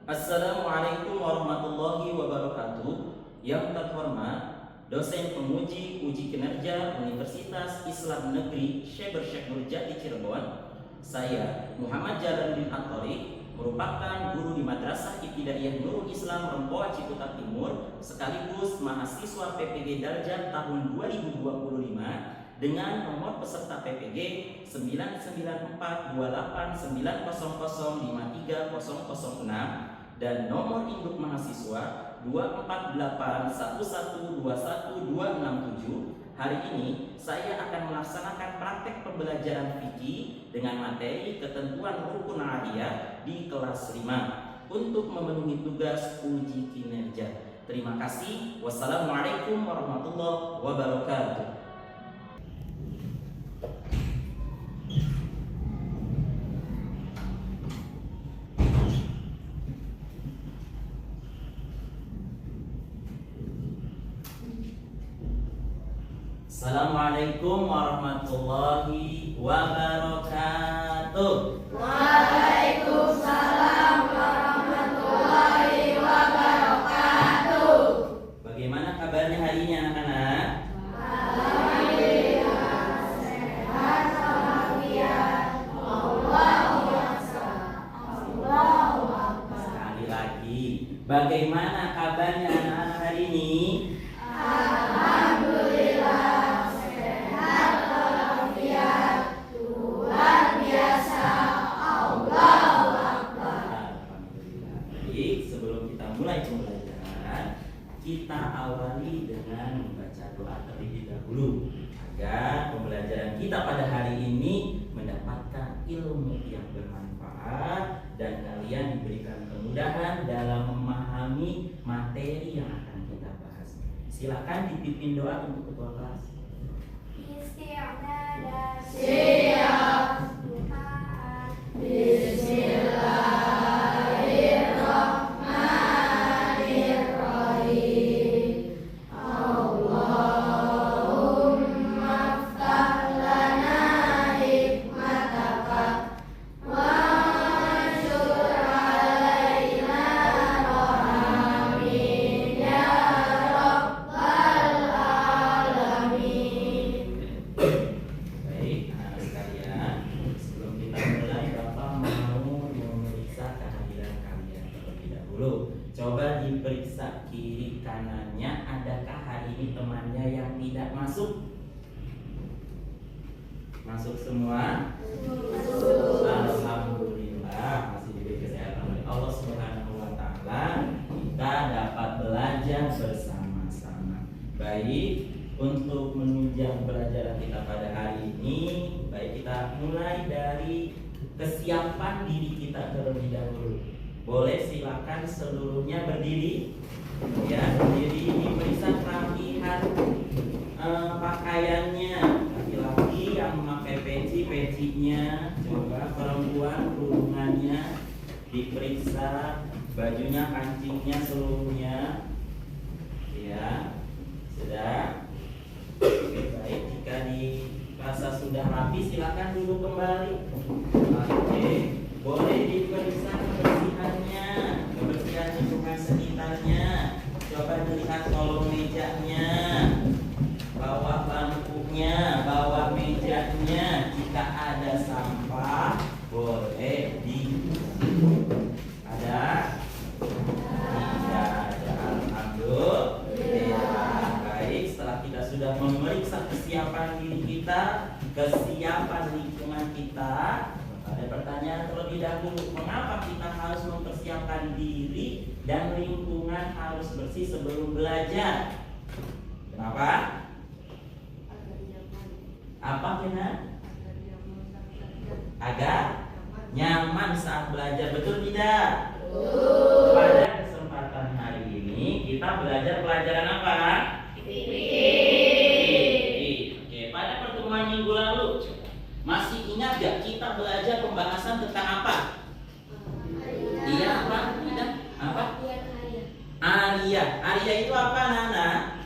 Assalamualaikum warahmatullahi wabarakatuh. Yang terhormat dosen penguji uji kinerja Universitas Islam Negeri Syekh Nurjati Cirebon, saya Muhammad Jalaluddin At-Thoriq, merupakan guru di Madrasah Ibtidaiyah Nurul Islam Rempoa Ciputat Timur, sekaligus mahasiswa PPG Darjat tahun 2025 dengan nomor peserta PPG 9942890053006 dan nomor induk mahasiswa 24811211267. Hari ini saya akan melaksanakan praktek pembelajaran fikih dengan materi ketentuan rukun aliyah di kelas 5 untuk memenuhi tugas uji kinerja. Terima kasih. Wassalamualaikum warahmatullahi wabarakatuh. Assalamualaikum warahmatullahi wabarakatuh. Waalaikumsalam warahmatullahi wabarakatuh. Bagaimana kabarnya hari ini anak-anak? Alhamdulillah, sehat walafiat. Allahu Akbar. Sekali lagi, bagaimana kabarnya anak-anak hari ini? Alhamdulillah, sehat walafiat. Luar biasa. Allahu Akbar. Alhamdulillah. Baik, sebelum kita mulai pembelajaran, kita awali dengan membaca doa terlebih dahulu agar pembelajaran kita pada hari ini mendapatkan ilmu yang bermanfaat dan kalian diberikan kemudahan dalam memahami materi yang akan kita bahas. Silakan dipimpin doa untuk ketua kelas. Siap. Bismillahirrahmanirrahim. Allahumma aftah lana hikmataka wa anshur alaina rahmin ya rabbal alamin. Baik, anak sekalian, sebelum kita mulai, Bapak mau memeriksa kehadiran kalian terlebih dahulu. Coba diperiksa kiri kanannya, adakah hari ini temannya yang tidak masuk? Masuk semua? Alhamdulillah, masih diberi kesehatan oleh Allah Subhanahu wa Ta'ala. Kita dapat belajar bersama-sama. Baik, untuk menunjang pelajaran kita pada hari ini, baik kita mulai dari kesiapan diri kita terlebih dahulu. Boleh silakan seluruhnya berdiri, ya, berdiri, diperiksa kerapihan pakaiannya. Laki-laki yang memakai peci, pecinya, coba perempuan kerudungannya diperiksa, bajunya, kancingnya seluruhnya, ya, sudah. Baik, jika dirasa sudah rapi, silakan duduk kembali. Oke, boleh diperiksa kebersihannya, kebersihan lingkungan sekitarnya. Coba dilihat kolong mejanya, bawah lampunya, bawah mejanya. Jika ada sampah, boleh ada. Tidak ada. Alhamdulillah. Baik, setelah kita sudah memeriksa kesiapan diri kita, kesiapan lingkungan kita, ada pertanyaan terlebih dahulu, mengapa kita harus mempersiapkan diri dan lingkungan harus bersih sebelum belajar? Kenapa? Apa Kena? Agar nyaman saat belajar, betul tidak? Pada kesempatan hari ini kita belajar pelajaran apa? Oke, pada pertemuan minggu lalu masih ingat gak kita belajar pembahasan tentang apa? Iya, apa? Tidak? Apa? Aliyah. Aliyah itu apa, Nana?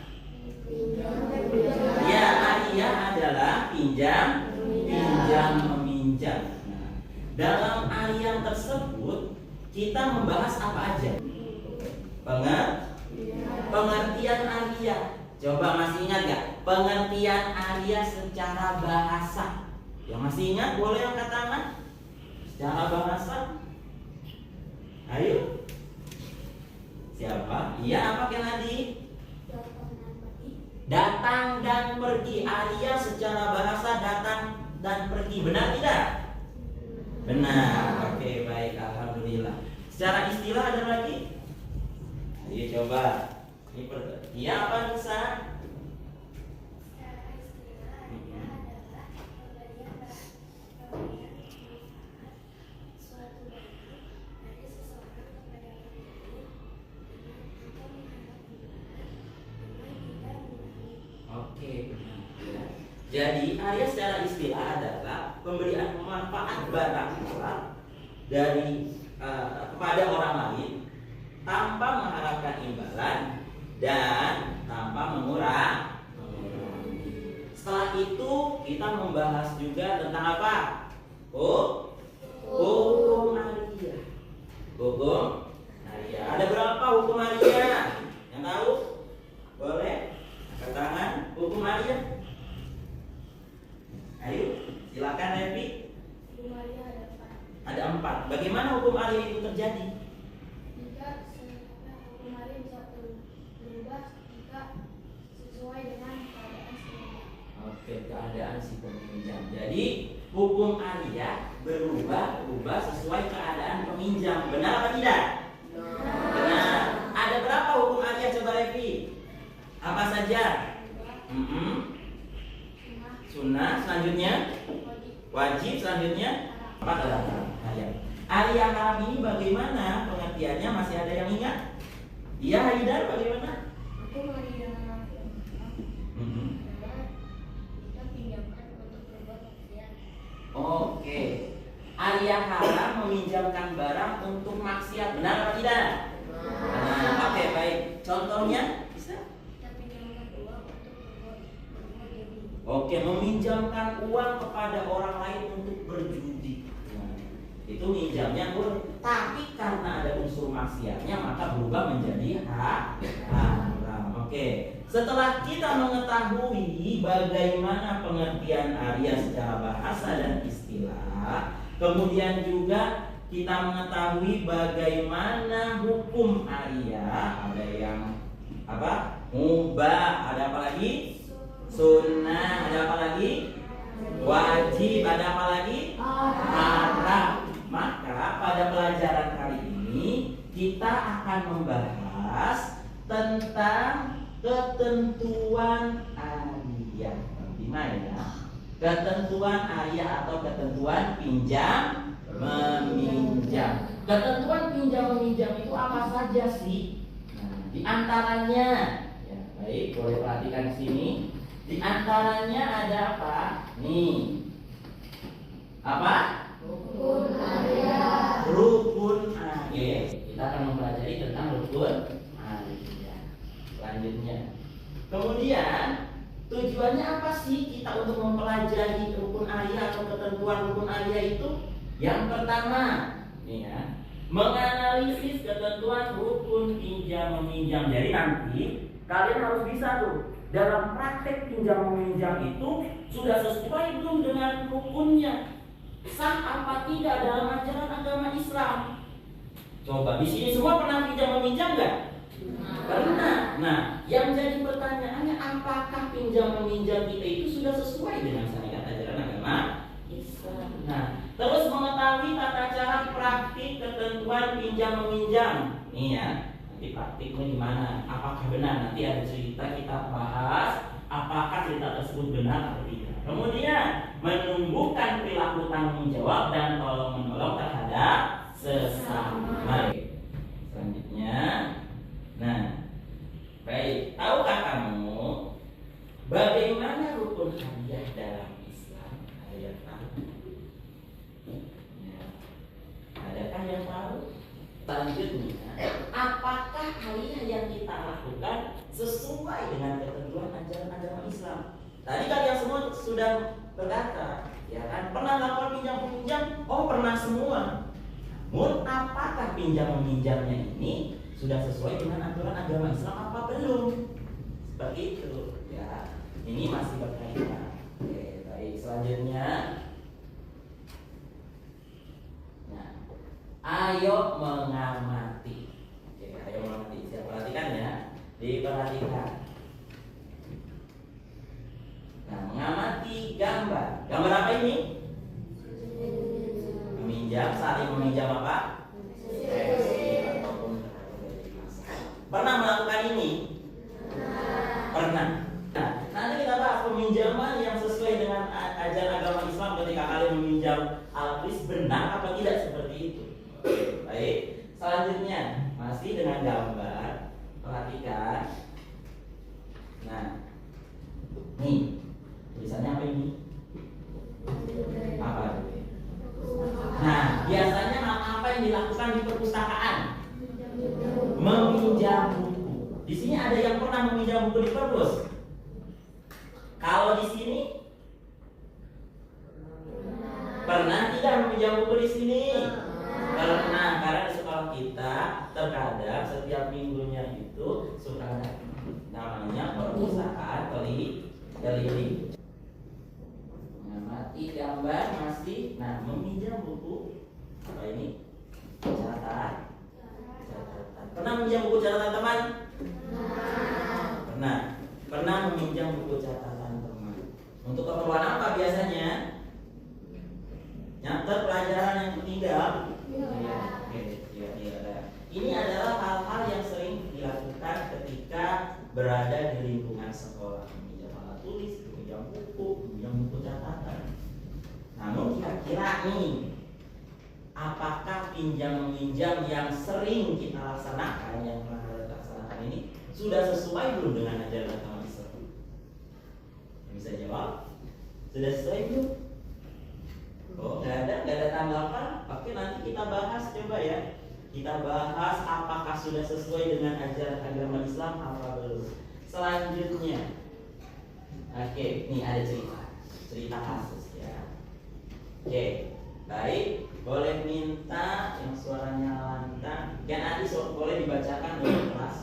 Ya, aliyah adalah pinjam meminjam. Nah, dalam aliyah tersebut kita membahas apa aja? Pengertian Arya. Coba masih ingat gak? Pengertian Arya secara bahasa. Yang masih ingat boleh angkat tangan. Secara bahasa. Ayo. Siapa? Iya, apa Kenadi? Datang dan pergi. Arya secara bahasa datang dan pergi. Benar tidak? Benar. Oke, baik. Alhamdulillah. Secara istilah ada lagi? Ayo coba. Ini iya apa Nisa? Oke, benar. Jadi Arya secara istilah adalah pemberian manfaat barang dari kepada orang lain tanpa mengharapkan imbalan dan tanpa mengurangi. Setelah itu kita membahas juga tentang apa? Hukum Arya. Hukum Arya. Ada berapa hukum Arya? Yang tahu? Boleh? Angkat tangan. Hukum Arya. Ayo, silakan Revi. Hukum Arya Ada 4. Bagaimana hukum Arya itu terjadi? Jika hukum Arya bisa berubah jika sesuai dengan keadaan sebelumnya. Oke, keadaan si peminjam. Jadi hukum Arya berubah sesuai keadaan peminjam. Benar apa tidak? Benar. Ada berapa hukum Arya coba Revi? Apa saja? Sunnah, selanjutnya wajib, selanjutnya apa Arya? Arya haram ini bagaimana pengertiannya? Masih ada yang ingat? Iya, Haidar, bagaimana? Hukum Arya adalah kita pinjamkan untuk berbuat maksiat. Oke. Arya haram meminjamkan barang untuk maksiat. Benar apa tidak? Benar. Oke, baik. Contohnya bisa? Kita pinjamkan uang untuk berbuat judi. Oke, meminjamkan uang kepada orang lain untuk berjudi. Nah, itu minjamnya boleh. Tapi karena ada unsur maksiatnya maka berubah menjadi haram. Oke. Setelah kita mengetahui bagaimana pengertian Arya secara bahasa dan istilah, kemudian juga kita mengetahui bagaimana hukum Arya. Ada yang apa? Mubah. Ada apa lagi? Sunnah. Ada apa lagi? Wajib. Ada apa lagi? Haram. Maka pada pelajaran kali ini kita akan membahas tentang ketentuan Arya. Gimana ya? Ketentuan Arya atau ketentuan pinjam meminjam. Ketentuan pinjam meminjam itu apa saja sih? Nah, di antaranya, ya, baik, boleh perhatikan di sini. Di antaranya ada apa? Nih. Apa? Hukum Arya. Rukun Arya. Kita akan mempelajari tentang rukun Arya. Selanjutnya. Kemudian tujuannya apa sih kita untuk mempelajari rukun Arya atau ketentuan rukun Arya itu? Yang pertama, nih ya, menganalisis ketentuan rukun pinjam meminjam. Jadi nanti kalian harus bisa tuh dalam praktek pinjam meminjam itu sudah sesuai belum dengan rukunnya, sah apa tidak dalam ajaran agama Islam. Coba di sini semua pernah pinjam meminjam nggak? Pernah. Nah, yang jadi pertanyaannya apakah pinjam meminjam kita itu sudah sesuai dengan syariat ajaran agama Islam? Nah, terus mengetahui tata cara praktik ketentuan pinjam meminjam. Nih ya, nanti praktiknya gimana? Apakah benar? Nanti ada cerita kita bahas apakah cerita tersebut benar atau tidak. Kemudian menumbuhkan perilaku tanggung jawab dan tolong menolong terhadap sesama. Baik. Selanjutnya, nah, baik, tahukah kamu bagaimana rukun Arya dalam Islam? Ada yang tahu? Ya. Adakah yang tahu? Selanjutnya, apakah Arya yang kita lakukan sesuai dengan ketentuan ajaran agama Islam? Tadi kalian semua sudah berkata, ya kan, pernah lapor pinjam-pinjam? Oh, pernah semua. Namun apakah pinjam meminjamnya ini sudah sesuai dengan aturan agama Islam apa belum? Seperti itu ya. Ini masih berkaitan. Oke, baik, selanjutnya. Nah, ayo mengamati. Oke, ayo mengamati. Siap perhatikan ya. Diperhatikan. Nah, mengamati gambar. Gambar apa ini? Meminjam, saling meminjam apa? Pernah melakukan ini? Pernah. Nah, nanti kita bahas peminjaman yang sesuai dengan ajaran agama Islam ketika kalian meminjam Alkris benar apa tidak seperti itu. Baik. Selanjutnya masih dengan gambar. Perhatikan. Nah, nih tulisannya apa ini? Apa? Nah, biasanya apa yang dilakukan di perpustakaan? Meminjam buku. Di sini ada yang pernah meminjam buku di perpus? Kalau di sini pernah tidak meminjam buku di sini? Pernah, karena di sekolah kita terkadang setiap minggunya itu suka ada namanya perpustakaan keliling. Mengamati gambar masih, nah meminjam buku apa ini? Catatan. Pernah meminjam buku catatan teman? Pernah. Pernah meminjam buku catatan teman. Untuk keperluan apa biasanya? Nyatet pelajaran yang tertinggal. Ini adalah hal-hal yang sering dilakukan ketika berada di lingkungan sekolah. Meminjam alat tulis, meminjam buku catatan. Namun kira-kira nih, apakah pinjam meminjam yang sering kita laksanakan, yang pernah kita laksanakan ini sudah sesuai belum dengan ajaran agama Islam? Bisa jawab? Sudah sesuai belum? Oh, nggak ada tanggapan. Oke, nanti kita bahas coba ya. Kita bahas apakah sudah sesuai dengan ajaran agama Islam apa belum. Selanjutnya, oke, ini ada cerita kasus ya. Oke, baik. Boleh minta yang suaranya lantang. Kan Adi boleh dibacakan oleh kelas.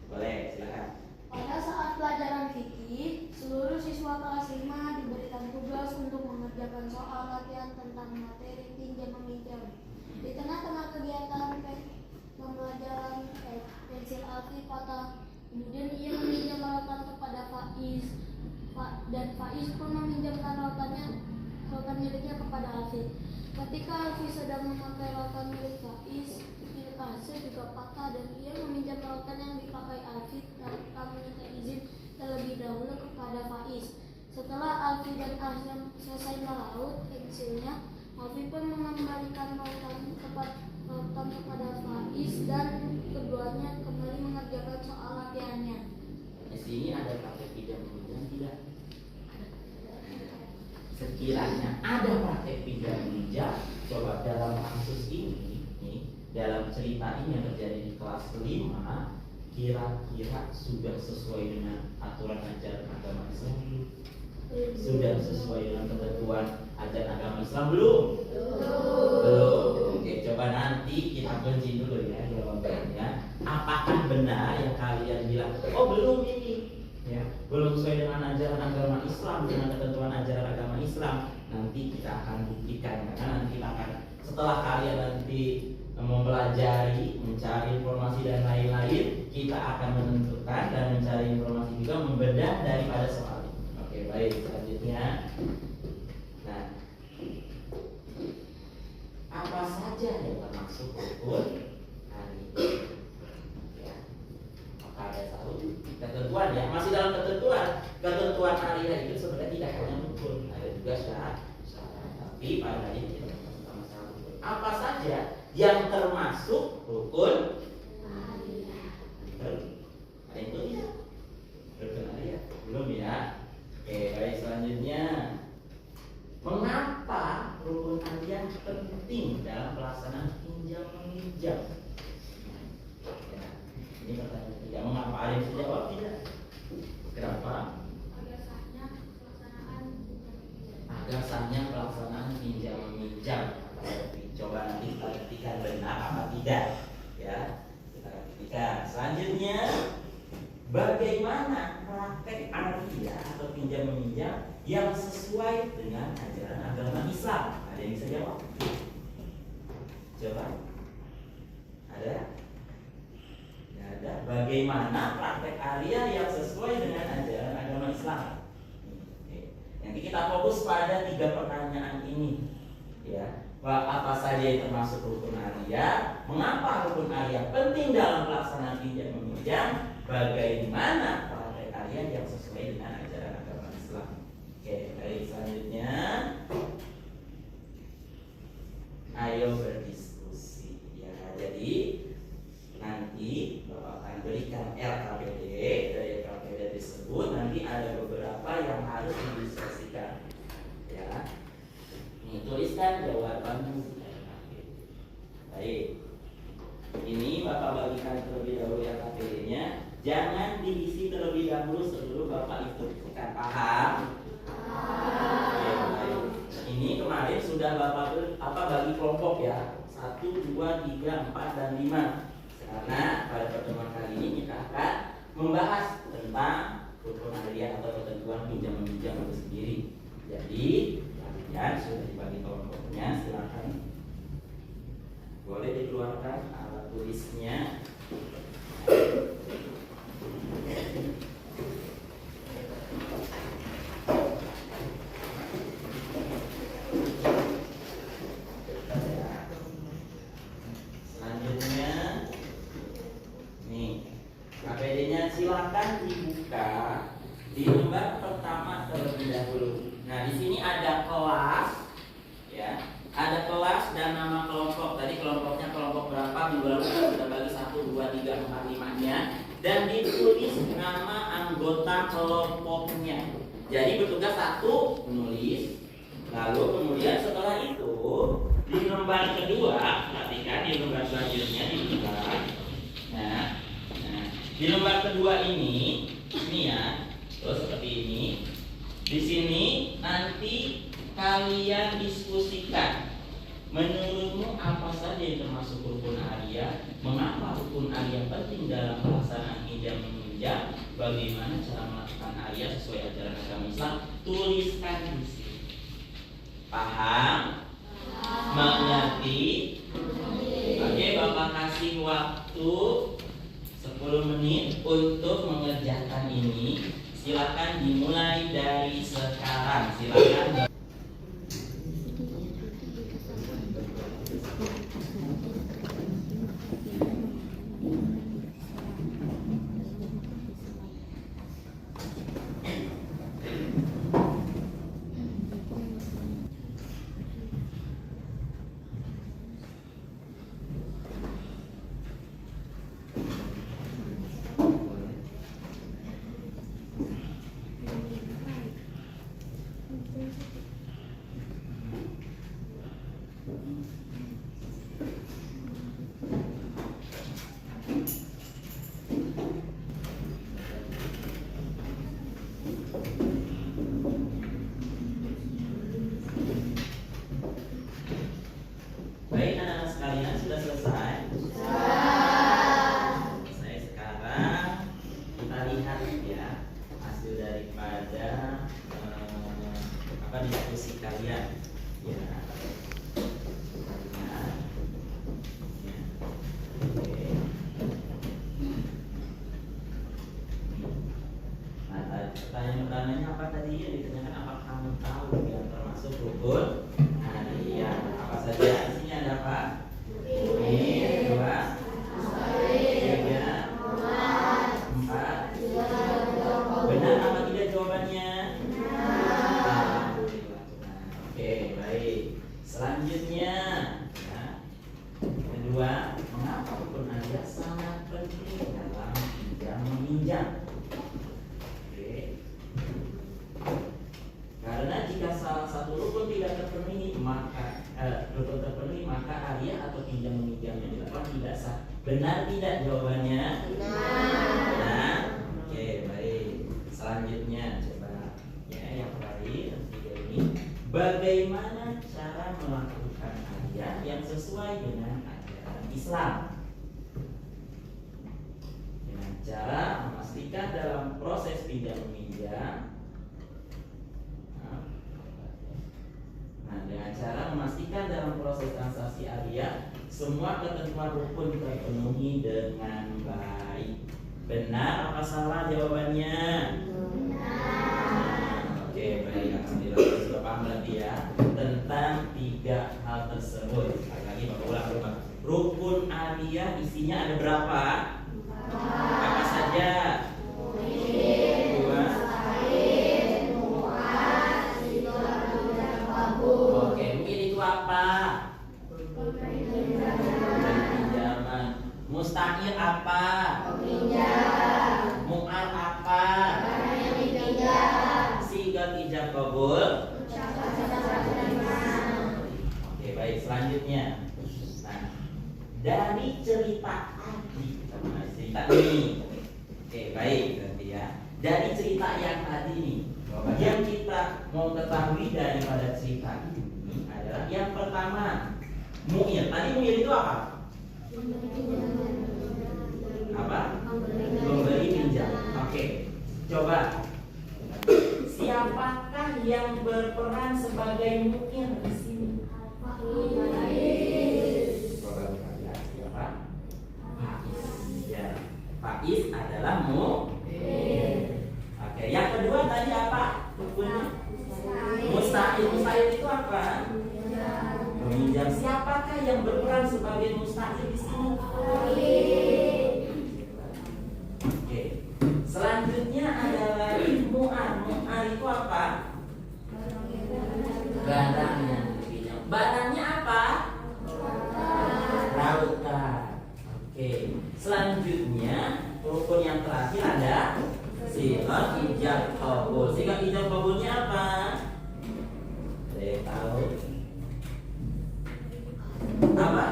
Boleh, silakan. Pada saat pelajaran fikih, seluruh siswa kelas 5 diberikan tugas untuk mengerjakan soal latihan tentang materi pinjam meminjam. Di tengah-tengah kegiatan pembelajaran pensil Alfi patah. Kemudian ia meminjam lautan kepada Faiz, dan Faiz pun meminjamkan lautan miliknya kepada Alfi. Ketika Alfi sedang memakai lautan milik Faiz, Kasir juga patah dan ia meminjam lautan yang dipakai Alfi tanpa meminta izin terlebih dahulu kepada Faiz. Setelah Alfi dan Azam selesai melaut pensilnya, Alfi pun mengembalikan lautan kepada Faiz dan keduanya kembali mengerjakan soal latihannya. Di sini ada praktek pinjam meminjam tidak? Sekiranya ada praktek pinjam meminjam, coba dalam kasus ini. Dalam cerita ini yang terjadi di kelas 5, kira-kira sudah sesuai dengan aturan ajaran agama Islam belum? Sudah sesuai dengan ketentuan ajaran agama Islam belum? Belum. Oke, coba nanti kita kunci dulu ya jawabannya. Apakah benar yang kalian bilang? Oh belum ini, ya belum sesuai dengan ajaran agama Islam, dengan ketentuan ajaran agama Islam. Nanti kita akan buktikan karena nanti akan setelah kalian nanti mempelajari, mencari informasi dan lain-lain, kita akan menentukan dan mencari informasi juga membedah daripada soal ini. Oke, baik, selanjutnya. Nah, apa saja yang termasuk rukun hari ini? Ya, maka ada satu ketentuan ya, masih dalam ketentuan hari itu sebenarnya tidak hanya rukun, ada juga syarat. Tapi pada hari ini kita sama syarat rukun. Apa saja yang termasuk rukun harian? Ada yang tulis? Rukun harian? Belum ya? Oke, baik, selanjutnya. Mengapa rukun harian penting dalam pelaksanaan pinjam meminjam? Ya, ini pertanyaan ketiga. Mengapa? Ada yang bisa jawab tidak? Kenapa? Agar sahnya pelaksanaan pinjam meminjam. Pinjam meminjam. Coba nanti kita ketikkan benar apa tidak, ya. Kita ketikkan. Selanjutnya, bagaimana praktek aria atau pinjam meminjam yang sesuai dengan ajaran agama Islam? Ada yang bisa jawab? Coba. Ada? Tidak ada. Bagaimana praktek aria yang sesuai dengan ajaran agama Islam? Oke. Nanti kita fokus pada 3 pertanyaan ini, ya. Apa saja yang termasuk rukun aria? Mengapa rukun aria penting dalam pelaksanaan pinjam meminjam? Bagaimana praktek aria yang sesuai dengan ajaran agama Islam? Oke, baik, selanjutnya ayo berdiskusi, ya. Jadi nanti Bapak akan berikan LKPD. Dari LKPD tersebut nanti ada beberapa yang harus didiskusikan, ya. Ini tuliskan jawabannya di LKPD. Baik, ini Bapak bagikan terlebih dahulu LKPD-nya. Jangan diisi terlebih dahulu sebelum Bapak instruksikan. Paham? Oke, baik. Ini kemarin sudah Bapak bagi kelompok, ya. 1, 2, 3, 4, dan 5. Karena pada pertemuan kali ini kita akan membahas tentang rukun aria atau ketentuan pinjam meminjam itu sendiri. Jadi kalian sudah dibagi kelompoknya, silakan boleh dikeluarkan alat tulisnya. Selanjutnya, nih KPD-nya silakan dibuka di lembar pertama terlebih dahulu. Nah, di sini ada kelas, ya. Ada kelas dan nama kelompok. Tadi kelompoknya kelompok berapa? Minggu lalu kita sudah bagi 1, 2, 3, 4, 5-nya. Dan ditulis nama anggota kelompoknya. Jadi bertugas 1 menulis. Lalu kemudian setelah itu di lembar kedua, perhatikan di lembar selanjutnya dibuka. Nah, di lembar kedua ini ya, terus seperti ini. Di sini nanti kalian diskusikan, menurutmu apa saja yang termasuk rukun aria? Mengapa rukun aria penting dalam pelaksanaan pinjam meminjam? Bagaimana cara melakukan aria sesuai ajaran agama Islam? Tuliskan di sini. Paham? Mengerti? Oke, Bapak kasih waktu 10 menit untuk mengerjakan ini. Silakan dimulai dari sekarang. Silakan. Baik, anak-anak sekalian, sudah selesai? Selesai. Sekarang kita lihat, ya, hasil daripada diskusi kalian, ya. Oke. Nah, pertanyaan-pertanyaannya apa tadi yang ditanyakan? Apa kamu tahu yang termasuk rukun aria? Apa saja? Di sini ada apa? Ini 2, 3, 4. Benar apa tidak jawabannya? Alhamdulillah. Oke, baik. Selanjutnya, ya. Kedua, mengapa rukun aria sangat penting dalam pinjam meminjam? Karena jika salah satu rukun tidak terpenuhi, maka aria atau pinjam meminjam yang dilakukan tidak sah. Benar tidak jawabannya? Benar. Oke, baik. Selanjutnya coba, ya, yang terakhir, 3 ini. Bagaimana cara melakukan aliyah yang sesuai dengan ajaran Islam? Dengan cara memastikan dalam proses pinjam meminjam. Nah, dengan cara memastikan dalam proses transaksi aliyah semua ketentuan rukun terpenuhi dengan baik. Benar apa salah jawabannya? Oke, baik. Alhamdulillah sudah paham berarti ya tentang 3 hal tersebut. Sekali lagi Bapak ulang. Rukun aliyah isinya ada berapa? Apa saja? Oke, mungkin itu apa? Pinjaman. Mustahil apa? Mu'al apa? Sigat ijab qabul. Oke, baik, selanjutnya. Nah, dari cerita tadi, cerita ini. Oke, baik, berarti ya. Dari cerita yang tadi nih, yang kita mau ketahui daripada cerita ini adalah yang pertama, mu'ir. Tadi mu'ir itu apa? Apa? Memberi pinjam. Oke, coba. Siapakah yang berperan sebagai mu'ir di sini? Siapa? Faiz. Ya, Faiz adalah mu'ir. Oke, yang kedua tadi apa? Rukunnya? Mustahil. Mustahil itu apa? Meminjam. Siapakah yang berperan sebagai mustahil di sini? Oke. Selanjutnya adalah mu'ar. Mu'ar itu apa? Barangnya dipinjam. Barangnya apa? Rautan. Oke. Selanjutnya rukun yang terakhir ada sigat ijab qabul. Sigat ijab qabulnya apa? Saya tahu. Apa?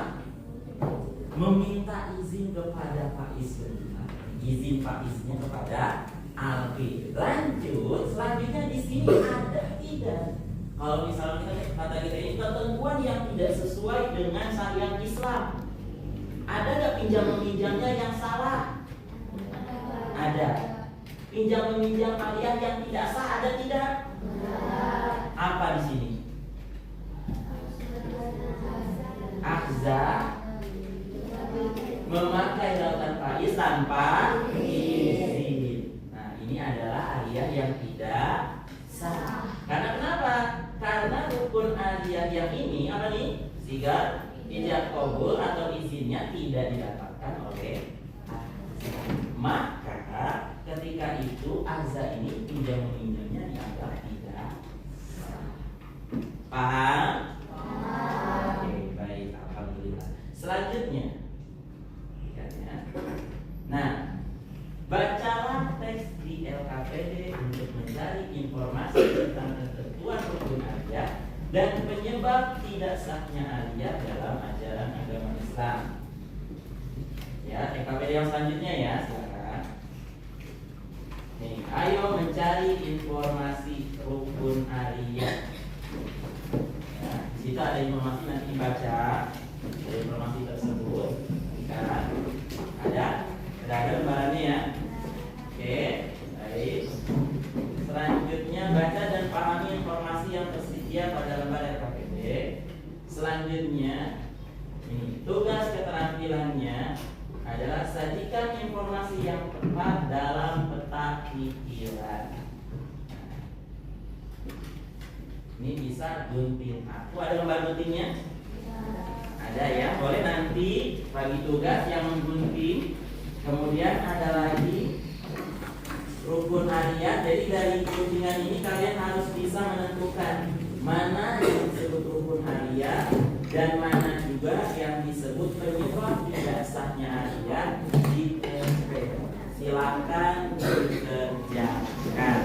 Meminta izin kepada Faiz. Izin Faiznya kepada Alfi. Lanjut, selanjutnya di sini ada tidak? Kalau misalnya kata kita ini ketentuan yang tidak sesuai dengan syariat Islam, ada nggak pinjam meminjamnya yang salah? Ada. Pinjam meminjam aliyah yang tidak sah ada tidak? Apa di sini? Akza memakai rautan Faiz tanpa izin. Nah, ini adalah aliyah yang tidak sah. Karena kenapa? Karena rukun aliyah yang ini apa nih? Sigat ijab qabul atau izinnya tidak didapatkan oleh akza. Maka ketika itu akza ini pinjam meminjamnya dianggap tidak sah. Paham? Oke, baik, alhamdulillah. Selanjutnya, nah, bacalah teks di LKPD untuk mencari informasi tentang ketentuan rukun aliyah dan penyebab tidak sahnya aliyah dalam ajaran agama Islam. Ya, LKPD yang selanjutnya ya, silakan. Nih, ayo mencari informasi rukun aliyah. Ya, di situ ada informasi nanti baca. Ada informasi tersebut. Sekarang ada lembarannya ya. Oke, baik. Selanjutnya baca dan pahami informasi yang tersedia pada lembar LKPD. Selanjutnya ini tugas keterampilannya adalah sajikan informasi yang tepat dalam peta pikiran. Ini bisa gunting. Aku ada lembar guntingnya? Ada ya, boleh nanti bagi tugas yang menggunting. Kemudian ada lagi rukun aliyah. Jadi dari guntingan ini kalian harus bisa menentukan mana yang disebut rukun aliyah dan mana juga yang disebut penyebab tidak sahnya aliyah di TMP. Silakan dikerjakan.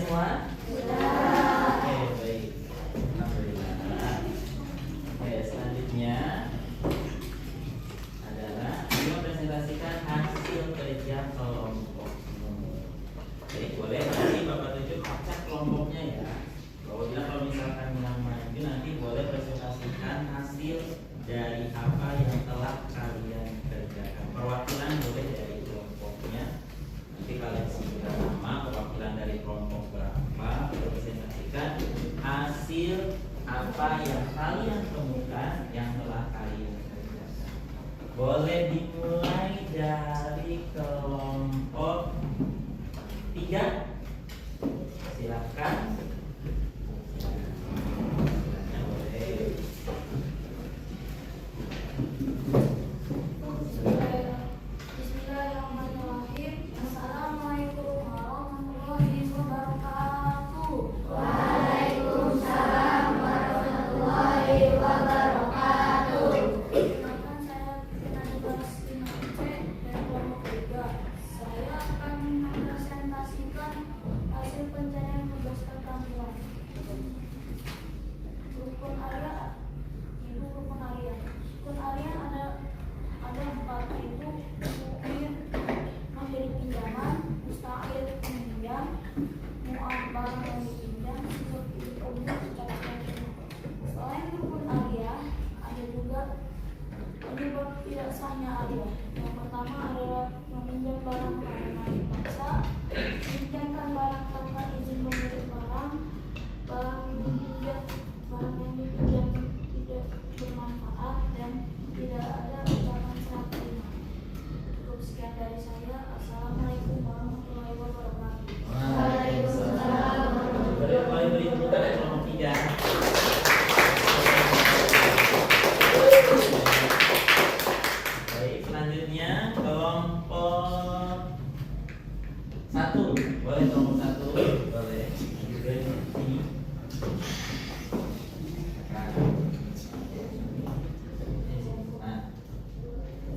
semua? Sudah. Oke, baik. Alhamdulillah. Oke, selanjutnya adalah ini mempresentasikan hasil kerja kelompok. Oke, boleh nanti Bapak tunjuk acak kelompoknya ya. Kalau misalkan yang maju nanti boleh presentasikan hasil dari apa yang telah kalian kerjakan. Perwakilan boleh dari kelompoknya. Nanti kalian sebutkan nama perwakilan dari kelompok berapa, presentasikan hasil apa yang kalian temukan yang telah kalian kerjakan. Boleh dimulai dari kelompok 3. Silakan. Bismillahirrahmanirrahim. Assalamualaikum warahmatullahi wabarakatuh. Waalaikumsalam warahmatullahi wabarakatuh. Perkenalkan, saya Fernando Bastina C dari kelompok 3. Saya akan mempresentasikan hasil pencarian tugas perempuan. Rukun Arya, ibu rukun Arya. Rukun Arya ada 4, yaitu mukmin, memberi pinjaman, mustahil meminjam, mu'abar yang dipinjam, seperti umur secara umum. Selain rukun Arya, ada juga penyebab tidak sahnya Arya. Yang pertama adalah meminjam barang karena dipaksa, meminjamkan barang tanpa izin pemilik barang, barang yang dipinjam tidak bermanfaat, dan tidak ada ucapan serah terima. Cukup sekian dari saya. Assalamualaikum warahmatullahi wabarakatuh. Waalaikumsalam. Boleh beri tepuk tangan kelompok 3. Baik, selanjutnya kelompok 1. Boleh kelompok 1? Boleh. Juga ini.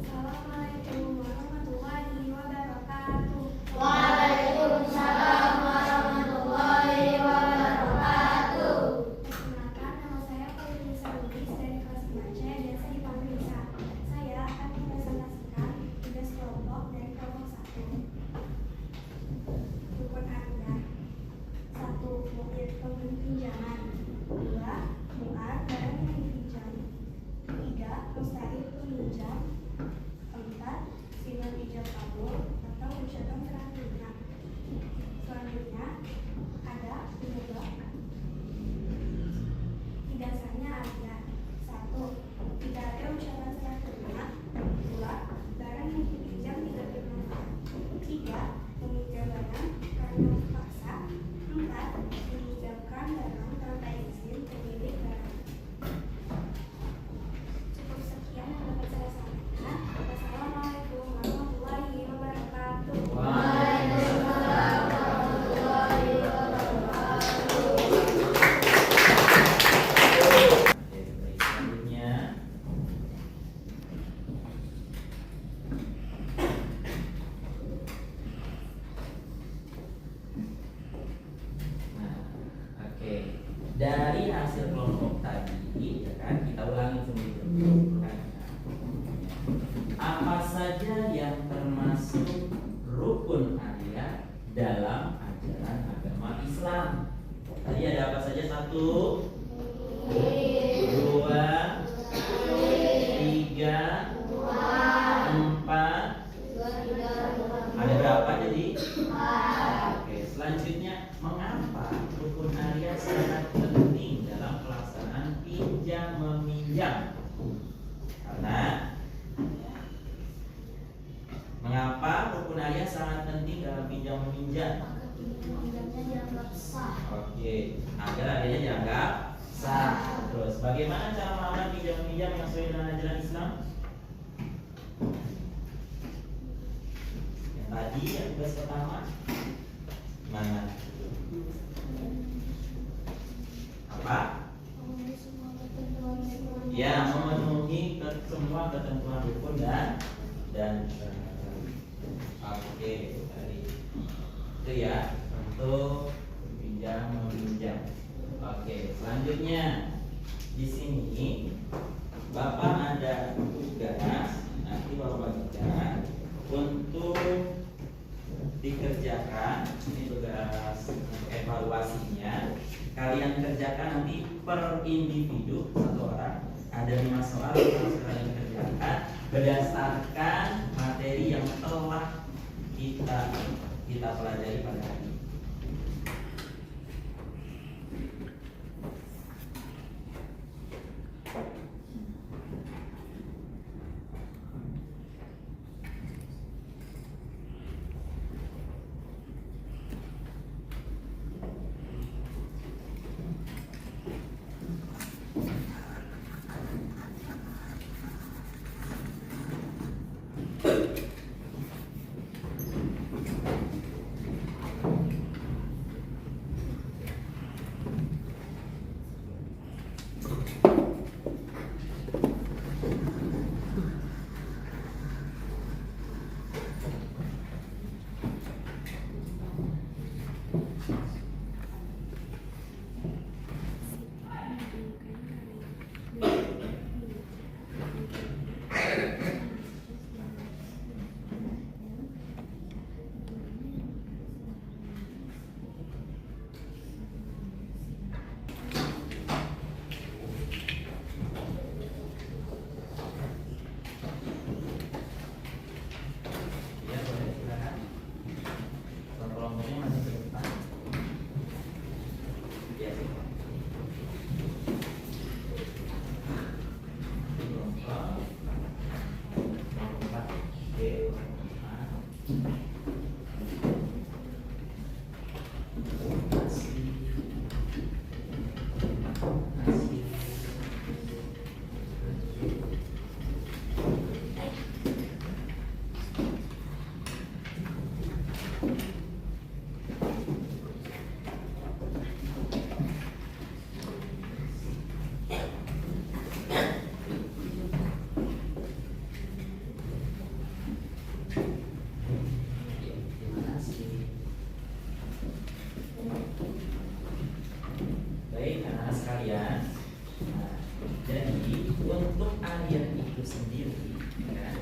Assalamualaikum warahmatullahi wabarakatuh. Waalaikumsalam warahmatullahi wabarakatuh. Perkenalkan, nama saya Putri Sarudis dari kelas 5C, biasa dipanggil Lisa. Saya akan mempresentasikan tugas kelompok dari kelompok 1. Rukun Arya. 1. Mukmin pemberi pinjaman. 2. Mu'ad barang yang dipinjam. 3. Mustahil peminjam. 4. Siman ijab kabul atau ucapan serah terima. Selanjutnya ada penyebab tidak sahnya Arya. 1. Tidak ada ucapan serah terima. 2. Barang yang dipinjam tidak bermanfaat. 3. Meminjam barang karena terpaksa. 4. Meminjamkan barang tanpa izin pemilik barang. Cukup sekian yang dapat saya sampaikan. Wassalamualaikum warahmatullahi wabarakatuh. Waalaikumsalam warahmatullahi wabarakatuh. Oke, baik, selanjutnya oke. Dari hasil kelompok tadi, ya kan, kita ulangi sendiri. Apa saja yang termasuk rukun Arya dalam ajaran agama Islam? Tadi ada apa saja? 1, 2, 3, 4. Ada berapa jadi? Oke, selanjutnya mengapa rukun Arya sangat penting dalam pelaksanaan pinjam meminjam? Karena mengapa rukun Arya sangat penting dalam pinjam meminjam? Maka pinjam-pinjamnya dianggap sah. Oke, agar adanya dianggap sah. Terus, bagaimana cara melakukan pinjam meminjam yang sesuai dengan ajaran Islam? Yang tadi, yang tugas pertama, mana? Apa? Memenuhi semua ketentuan rukun. Ya, memenuhi semua ketentuan rukun dan oke, tadi itu ya untuk pinjam meminjam. Oke, selanjutnya di sini Bapak ada tugas, nanti Bapak bagikan untuk dikerjakan. Ini tugas evaluasinya. Kalian kerjakan nanti per individu satu orang. Ada 5 soal yang harus kalian kerjakan berdasarkan materi yang telah kita pelajari pada hari ini.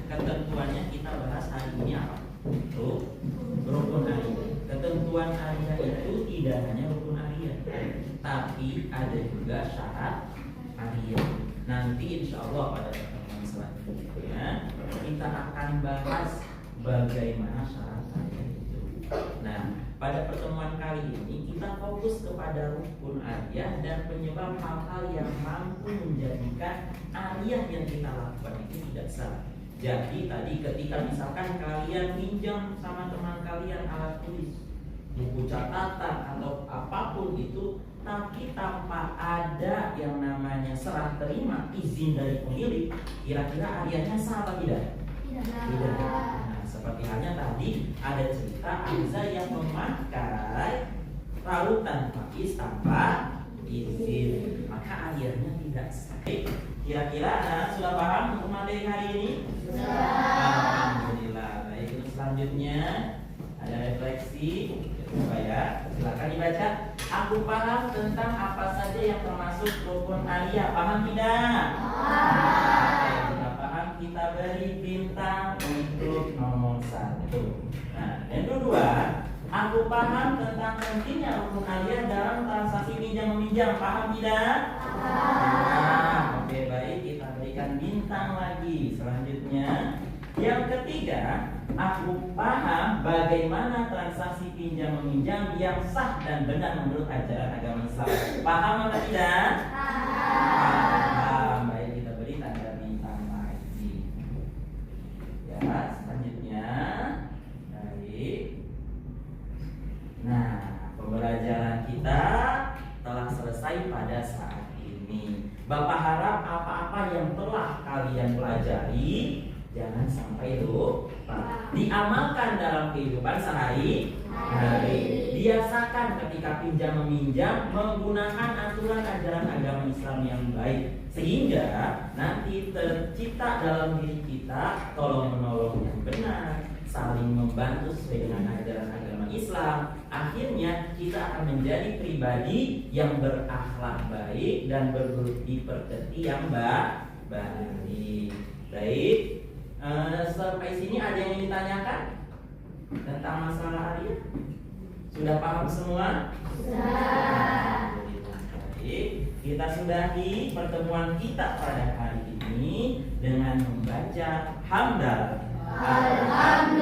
Ketentuannya kita bahas hari ini apa? Rukun harian. Ketentuan harian itu tidak hanya rukun harian, tapi ada juga syarat harian. Nanti insya Allah pada pertemuan selanjutnya kita akan bahas bagaimana syarat harian itu. Nah, pada pertemuan kali ini kita fokus kepada rukun harian dan penyebab hal-hal yang mampu menjadikan harian yang kita lakukan itu tidak salah. Jadi tadi ketika misalkan kalian pinjam sama teman kalian alat tulis, buku catatan atau apapun itu, tapi tanpa ada yang namanya serah terima izin dari pemilik, kira-kira hariannya sah atau tidak? Tidak. Nah, seperti halnya tadi ada cerita Hamzah yang memakai rautan pakis tanpa izin, maka hariannya tidak sah. Kira-kira sudah paham untuk materi hari ini? Alhamdulillah. Baik, untuk selanjutnya ada refleksi. Coba ya, silakan dibaca. Aku paham tentang apa saja yang termasuk rukun harian. Paham tidak? Oke, sudah paham, kita beri bintang untuk nomor 1. Nah, yang kedua, aku paham tentang pentingnya rukun harian dalam transaksi pinjam meminjam. Paham tidak? Nah, oke, baik, kita berikan bintang lagi. Selanjutnya, yang ketiga, aku paham bagaimana transaksi pinjam meminjam yang sah dan benar menurut ajaran agama Islam. Paham atau tidak? Paham. Baik, kita beri tanda bintang lagi. Ya, selanjutnya, baik. Nah, pembelajaran kita telah selesai pada saat ini. Bapak harap apa-apa yang telah kalian pelajari jangan sampai lupa, diamalkan dalam kehidupan sehari-hari. Biasakan ketika pinjam meminjam menggunakan aturan ajaran agama Islam yang baik, sehingga nanti tercipta dalam diri kita tolong menolong yang benar, saling membantu sesuai dengan ajaran agama dalam Islam, akhirnya kita akan menjadi pribadi yang berakhlak baik dan berbudi pekerti yang baik. Baik, sampai sini ada yang ingin ditanyakan tentang masalah Arya? Sudah paham semua? Sudah. Baik, kita sudahi pertemuan kita pada hari ini dengan membaca hamdal. Alhamdulillah.